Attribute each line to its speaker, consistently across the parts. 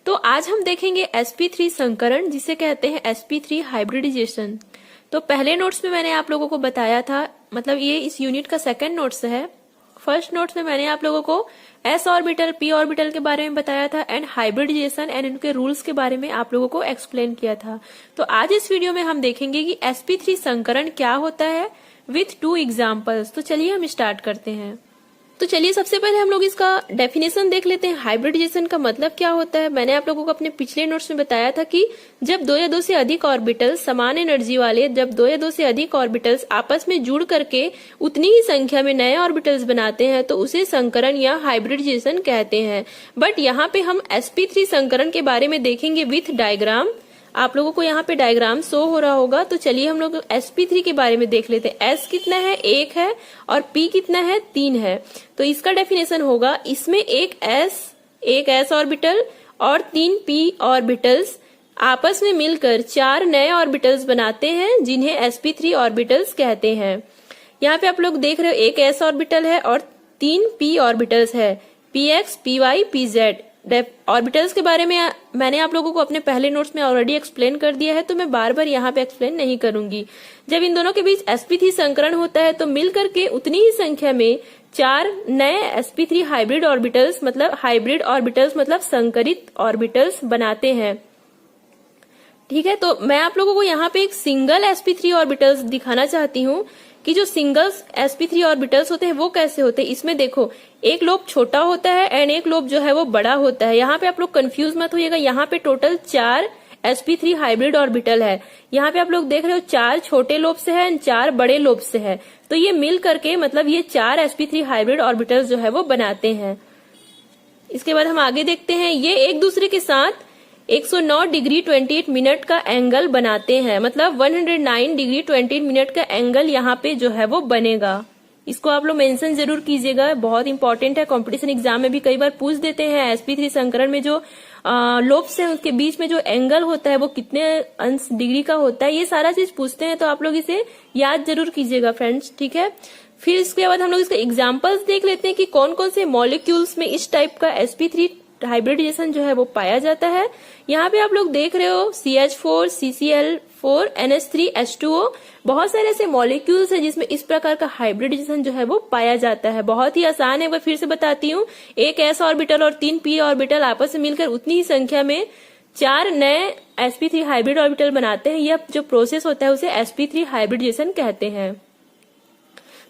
Speaker 1: तो आज हम देखेंगे sp3 संकरण, जिसे कहते हैं sp3 हाइब्रिडाइजेशन। तो पहले नोट्स में मैंने आप लोगों को बताया था, मतलब ये इस यूनिट का सेकंड नोट्स है। फर्स्ट नोट्स में मैंने आप लोगों को s ऑर्बिटल, p ऑर्बिटल के बारे में बताया था एंड हाइब्रिडाइजेशन एंड इनके रूल्स के बारे में आप लोगों को एक्सप्लेन किया था। तो आज इस वीडियो में हम देखेंगे कि sp3 संकरण क्या होता है विथ 2 एग्जाम्पल्स। तो चलिए हम स्टार्ट करते हैं। तो चलिए सबसे पहले हम लोग इसका डेफिनेशन देख लेते हैं। हाइब्रिडाइजेशन का मतलब क्या होता है। मैंने आप लोगों को अपने पिछले नोट्स में बताया था कि जब 2 या 2 से अधिक ऑर्बिटल्स समान एनर्जी वाले, जब 2 या 2 से अधिक ऑर्बिटल्स आपस में जुड़ करके उतनी ही संख्या में नए ऑर्बिटल्स बनाते हैं तो उसे संकरण या हाइब्रिडाइजेशन कहते हैं। बट यहाँ पे हम sp3 संकरण के बारे में देखेंगे विथ डायग्राम। आप लोगों को यहाँ पे डायग्राम शो हो रहा होगा। तो चलिए हम लोग sp3 के बारे में देख लेते हैं। s कितना है, 1 है, और p कितना है, 3 है। तो इसका डेफिनेशन होगा, इसमें एक s ऑर्बिटल और 3 p ऑर्बिटल्स आपस में मिलकर 4 नए ऑर्बिटल्स बनाते हैं, जिन्हें sp3 ऑर्बिटल्स कहते हैं। यहाँ पे आप लोग देख रहे हो, एक s ऑर्बिटल है और 3 p ऑर्बिटल्स है, px, py, pz। ऑर्बिटल्स के बारे में मैंने आप लोगों को अपने पहले नोट्स में ऑलरेडी एक्सप्लेन कर दिया है, तो मैं बार बार यहाँ पे एक्सप्लेन नहीं करूंगी। जब इन दोनों के बीच sp3 संकरण होता है तो मिलकर के उतनी ही संख्या में 4 नए sp3 हाइब्रिड ऑर्बिटल्स मतलब संकरित ऑर्बिटल्स बनाते हैं। ठीक है, तो मैं आप लोगों को यहाँ पे एक सिंगल sp3 ऑर्बिटल्स दिखाना चाहती हूँ कि जो सिंगल sp3 ऑर्बिटल्स होते हैं वो कैसे होते हैं। इसमें देखो, एक लोब छोटा होता है एंड एक लोब जो है वो बड़ा होता है। यहाँ पे आप लोग कंफ्यूज मत होइएगा, यहाँ पे टोटल 4 sp3 हाइब्रिड ऑर्बिटल है। यहाँ पे आप लोग देख रहे हो 4 छोटे लोब से है एंड 4 बड़े लोब से है। तो ये मिल करके मतलब ये 4 sp3 हाइब्रिड ऑर्बिटल्स जो है वो बनाते हैं। इसके बाद हम आगे देखते हैं, ये एक दूसरे के साथ 109 डिग्री 28 मिनट का एंगल बनाते हैं, मतलब 109 डिग्री 28 मिनट का एंगल यहाँ पे जो है वो बनेगा। इसको आप लोग मेंशन जरूर कीजिएगा, बहुत इंपॉर्टेंट है। कंपटीशन एग्जाम में भी कई बार पूछ देते हैं sp3 संकरण में जो लोब्स है उसके बीच में जो एंगल होता है वो कितने अंश डिग्री का होता है, ये सारा चीज पूछते हैं। तो आप लोग इसे याद जरूर कीजिएगा फ्रेंड्स, ठीक है। फिर इसके बाद हम लोग इसका एग्जाम्पल्स देख लेते हैं कि कौन कौन से मॉलिक्यूल्स में इस टाइप का sp3 हाइब्रिडाइजेशन जो है वो पाया जाता है। यहाँ पे आप लोग देख रहे हो CH4, CCl4, NH3, H2O, बहुत सारे ऐसे मॉलिक्यूल्स हैं जिसमें इस प्रकार का हाइब्रिडाइजेशन जो है वो पाया जाता है। बहुत ही आसान है, मैं फिर से बताती हूँ। एक s ऑर्बिटल और 3 p ऑर्बिटल आपस में मिलकर उतनी ही संख्या में 4 नए sp3 हाइब्रिड ऑर्बिटल बनाते हैं। यह जो प्रोसेस होता है उसे sp3 हाइब्रिडाइजेशन कहते हैं।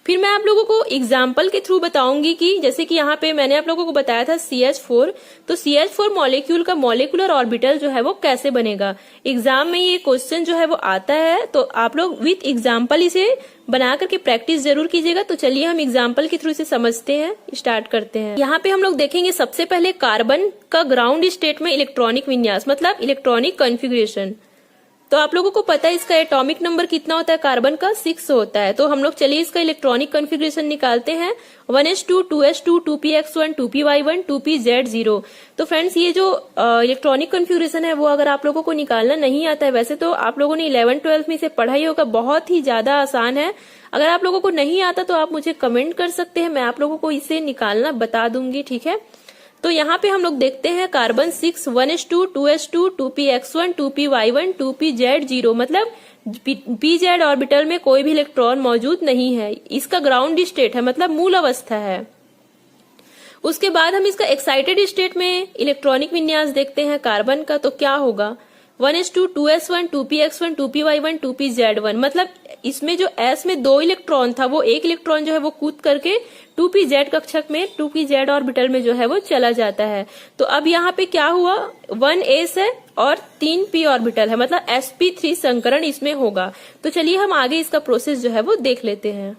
Speaker 1: फिर मैं आप लोगों को एग्जाम्पल के थ्रू बताऊंगी कि जैसे कि यहाँ पे मैंने आप लोगों को बताया था CH4, तो CH4 मॉलिक्यूल का मॉलिक्यूलर ऑर्बिटल जो है वो कैसे बनेगा। एग्जाम में ये क्वेश्चन जो है वो आता है, तो आप लोग विथ एग्जाम्पल इसे बना करके प्रैक्टिस जरूर कीजिएगा। तो चलिए हम एग्जाम्पल के थ्रू इसे समझते हैं, स्टार्ट करते हैं। यहाँ पे हम लोग देखेंगे सबसे पहले कार्बन का ग्राउंड स्टेट में इलेक्ट्रॉनिक विन्यास, मतलब इलेक्ट्रॉनिक कॉन्फ़िगरेशन। तो आप लोगों को पता है इसका एटॉमिक नंबर कितना होता है, कार्बन का 6 होता है। तो हम लोग चलिए इसका इलेक्ट्रॉनिक कॉन्फ़िगरेशन निकालते हैं। 1s2, 2s2, 2px1, 2py1, 2pz0। तो फ्रेंड्स ये जो इलेक्ट्रॉनिक कॉन्फ़िगरेशन है वो अगर आप लोगों को निकालना नहीं आता है, वैसे तो आप लोगों ने 11-12 में इसे पढ़ा ही होगा, बहुत ही ज्यादा आसान है। अगर आप लोगों को नहीं आता तो आप मुझे कमेंट कर सकते हैं, मैं आप लोगों को इसे निकालना बता दूंगी, ठीक है। तो यहाँ पे हम लोग देखते हैं carbon 6, 1s2, 2s2, 2px1, 2py1, 2pz0, मतलब pz ऑर्बिटल में कोई भी इलेक्ट्रॉन मौजूद नहीं है। इसका ग्राउंड स्टेट है, मतलब मूल अवस्था है। उसके बाद हम इसका एक्साइटेड स्टेट में इलेक्ट्रॉनिक विन्यास देखते हैं कार्बन का, तो क्या होगा 1s2, 2s1, 2px1, 2py1, 2pz1, मतलब इसमें जो s में 2 इलेक्ट्रॉन था वो एक इलेक्ट्रॉन जो है वो कूद करके 2pz कक्षक में 2pz ऑर्बिटल में जो है वो चला जाता है। तो अब यहाँ पे क्या हुआ, 1s है और 3 p ऑर्बिटल है, मतलब sp3 संकरण इसमें होगा। तो चलिए हम आगे इसका प्रोसेस जो है वो देख लेते हैं।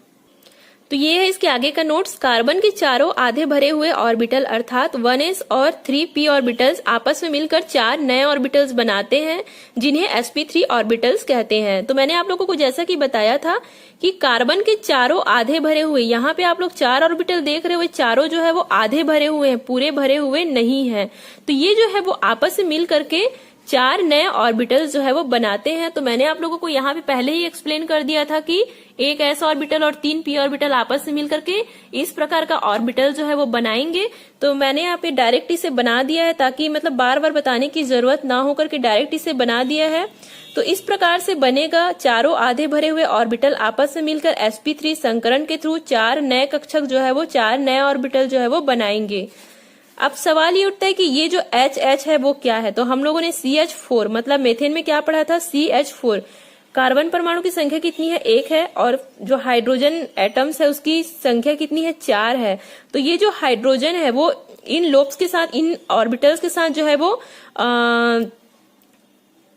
Speaker 1: तो ये है इसके आगे का नोट्स। कार्बन के चारों आधे भरे हुए ऑर्बिटल अर्थात 1s और 3p ऑर्बिटल्स आपस में मिलकर 4 नए ऑर्बिटल्स बनाते हैं, जिन्हें sp3 ऑर्बिटल्स कहते हैं। तो मैंने आप लोगों को जैसा कि बताया था कि कार्बन के चारों आधे भरे हुए, यहाँ पे आप लोग 4 ऑर्बिटल देख रहे हो, चारों जो है वो आधे भरे हुए हैं, पूरे भरे हुए नहीं है। तो ये जो है वो आपस में मिल करके 4 नए ऑर्बिटल्स जो है वो बनाते हैं। तो मैंने आप लोगों को यहाँ पे पहले ही एक्सप्लेन कर दिया था कि एक s ऑर्बिटल और 3 p ऑर्बिटल आपस में मिलकर के इस प्रकार का ऑर्बिटल जो है वो बनाएंगे। तो मैंने यहाँ पे डायरेक्ट इसे बना दिया है ताकि मतलब बार बार बताने की जरूरत ना होकर के डायरेक्ट इसे बना दिया है। तो इस प्रकार से बनेगा, चारों आधे भरे हुए ऑर्बिटल आपस में मिलकर sp3 संकरण के थ्रू 4 नए कक्षक जो है वो 4 नए ऑर्बिटल जो है वो बनाएंगे। अब सवाल ये उठता है कि ये जो H है वो क्या है। तो हम लोगों ने CH4 मतलब मेथेन में क्या पढ़ा था, CH4 कार्बन परमाणु की संख्या कितनी है, 1 है, और जो हाइड्रोजन एटम्स है उसकी संख्या कितनी है, 4 है। तो ये जो हाइड्रोजन है वो इन लोब्स के साथ, इन ऑर्बिटल्स के साथ जो है वो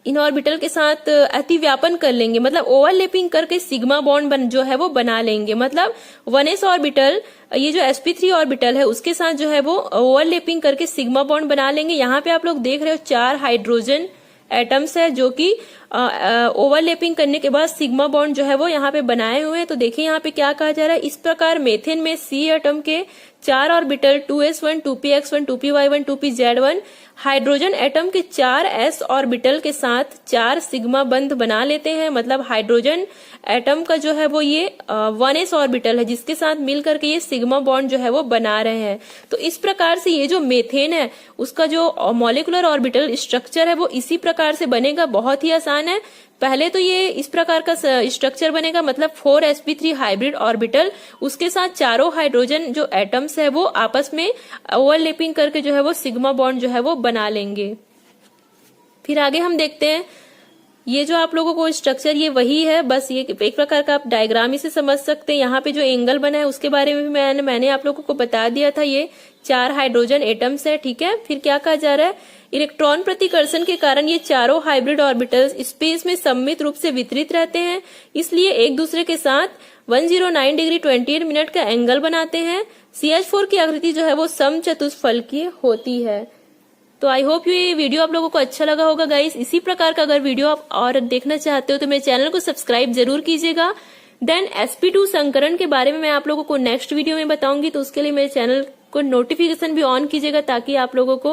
Speaker 1: इन ऑर्बिटल के साथ अतिव्यापन कर लेंगे, मतलब ओवरलैपिंग करके सिग्मा बॉन्ड जो है वो बना लेंगे। मतलब 1s ऑर्बिटल, ये जो sp3 ऑर्बिटल है उसके साथ जो है वो ओवरलैपिंग करके सिग्मा बॉन्ड बना लेंगे। यहाँ पे आप लोग देख रहे हो 4 हाइड्रोजन एटम्स है जो कि ओवरलैपिंग करने के बाद सिग्मा बॉन्ड जो है वो यहाँ पे बनाए हुए हैं। तो देखिए यहाँ पे क्या कहा जा रहा है, इस प्रकार मेथेन में C एटम के 4 orbital 2s1, 2px1, 2py1, 2pz1 hydrogen atom के 4s ऑर्बिटल के साथ 4 सिग्मा बंध बना लेते हैं। मतलब हाइड्रोजन एटम का जो है वो ये 1s ऑर्बिटल है जिसके साथ मिल करके ये सिग्मा बॉन्ड जो है वो बना रहे हैं। तो इस प्रकार से ये जो मेथेन है उसका जो मॉलिक्यूलर ऑर्बिटल स्ट्रक्चर है वो इसी प्रकार से बनेगा। बहुत ही आसान है। पहले तो ये इस प्रकार का स्ट्रक्चर बनेगा, मतलब 4sp3 हाइब्रिड ऑर्बिटल, उसके साथ चारों हाइड्रोजन जो एटम्स है वो आपस में ओवरलैपिंग करके जो है वो सिग्मा बॉन्ड जो है वो बना लेंगे। फिर आगे हम देखते हैं, ये जो आप लोगों को स्ट्रक्चर ये वही है, बस ये एक प्रकार का आप डायग्राम ही से समझ सकते हैं। यहाँ पे जो एंगल बना है उसके बारे में भी मैंने आप लोगों को बता दिया था। ये 4 हाइड्रोजन एटम्स है, ठीक है। फिर क्या कहा जा रहा है, इलेक्ट्रॉन प्रतिकर्षण के कारण ये चारों हाइब्रिड ऑर्बिटल्स स्पेस में सममित रूप से वितरित रहते हैं, इसलिए एक दूसरे के साथ 109 डिग्री 28 मिनट का एंगल बनाते हैं। CH4 की आकृति जो है वो समचतुष्फलकीय होती है। तो आई होप ये वीडियो आप लोगों को अच्छा लगा होगा गाइस। इसी प्रकार का अगर वीडियो आप और देखना चाहते हो तो मेरे चैनल को सब्सक्राइब जरूर कीजिएगा। देन sp2 संकरण के बारे में मैं आप लोगों को नेक्स्ट वीडियो में बताऊंगी, तो उसके लिए मेरे चैनल को नोटिफिकेशन भी ऑन कीजिएगा ताकि आप लोगों को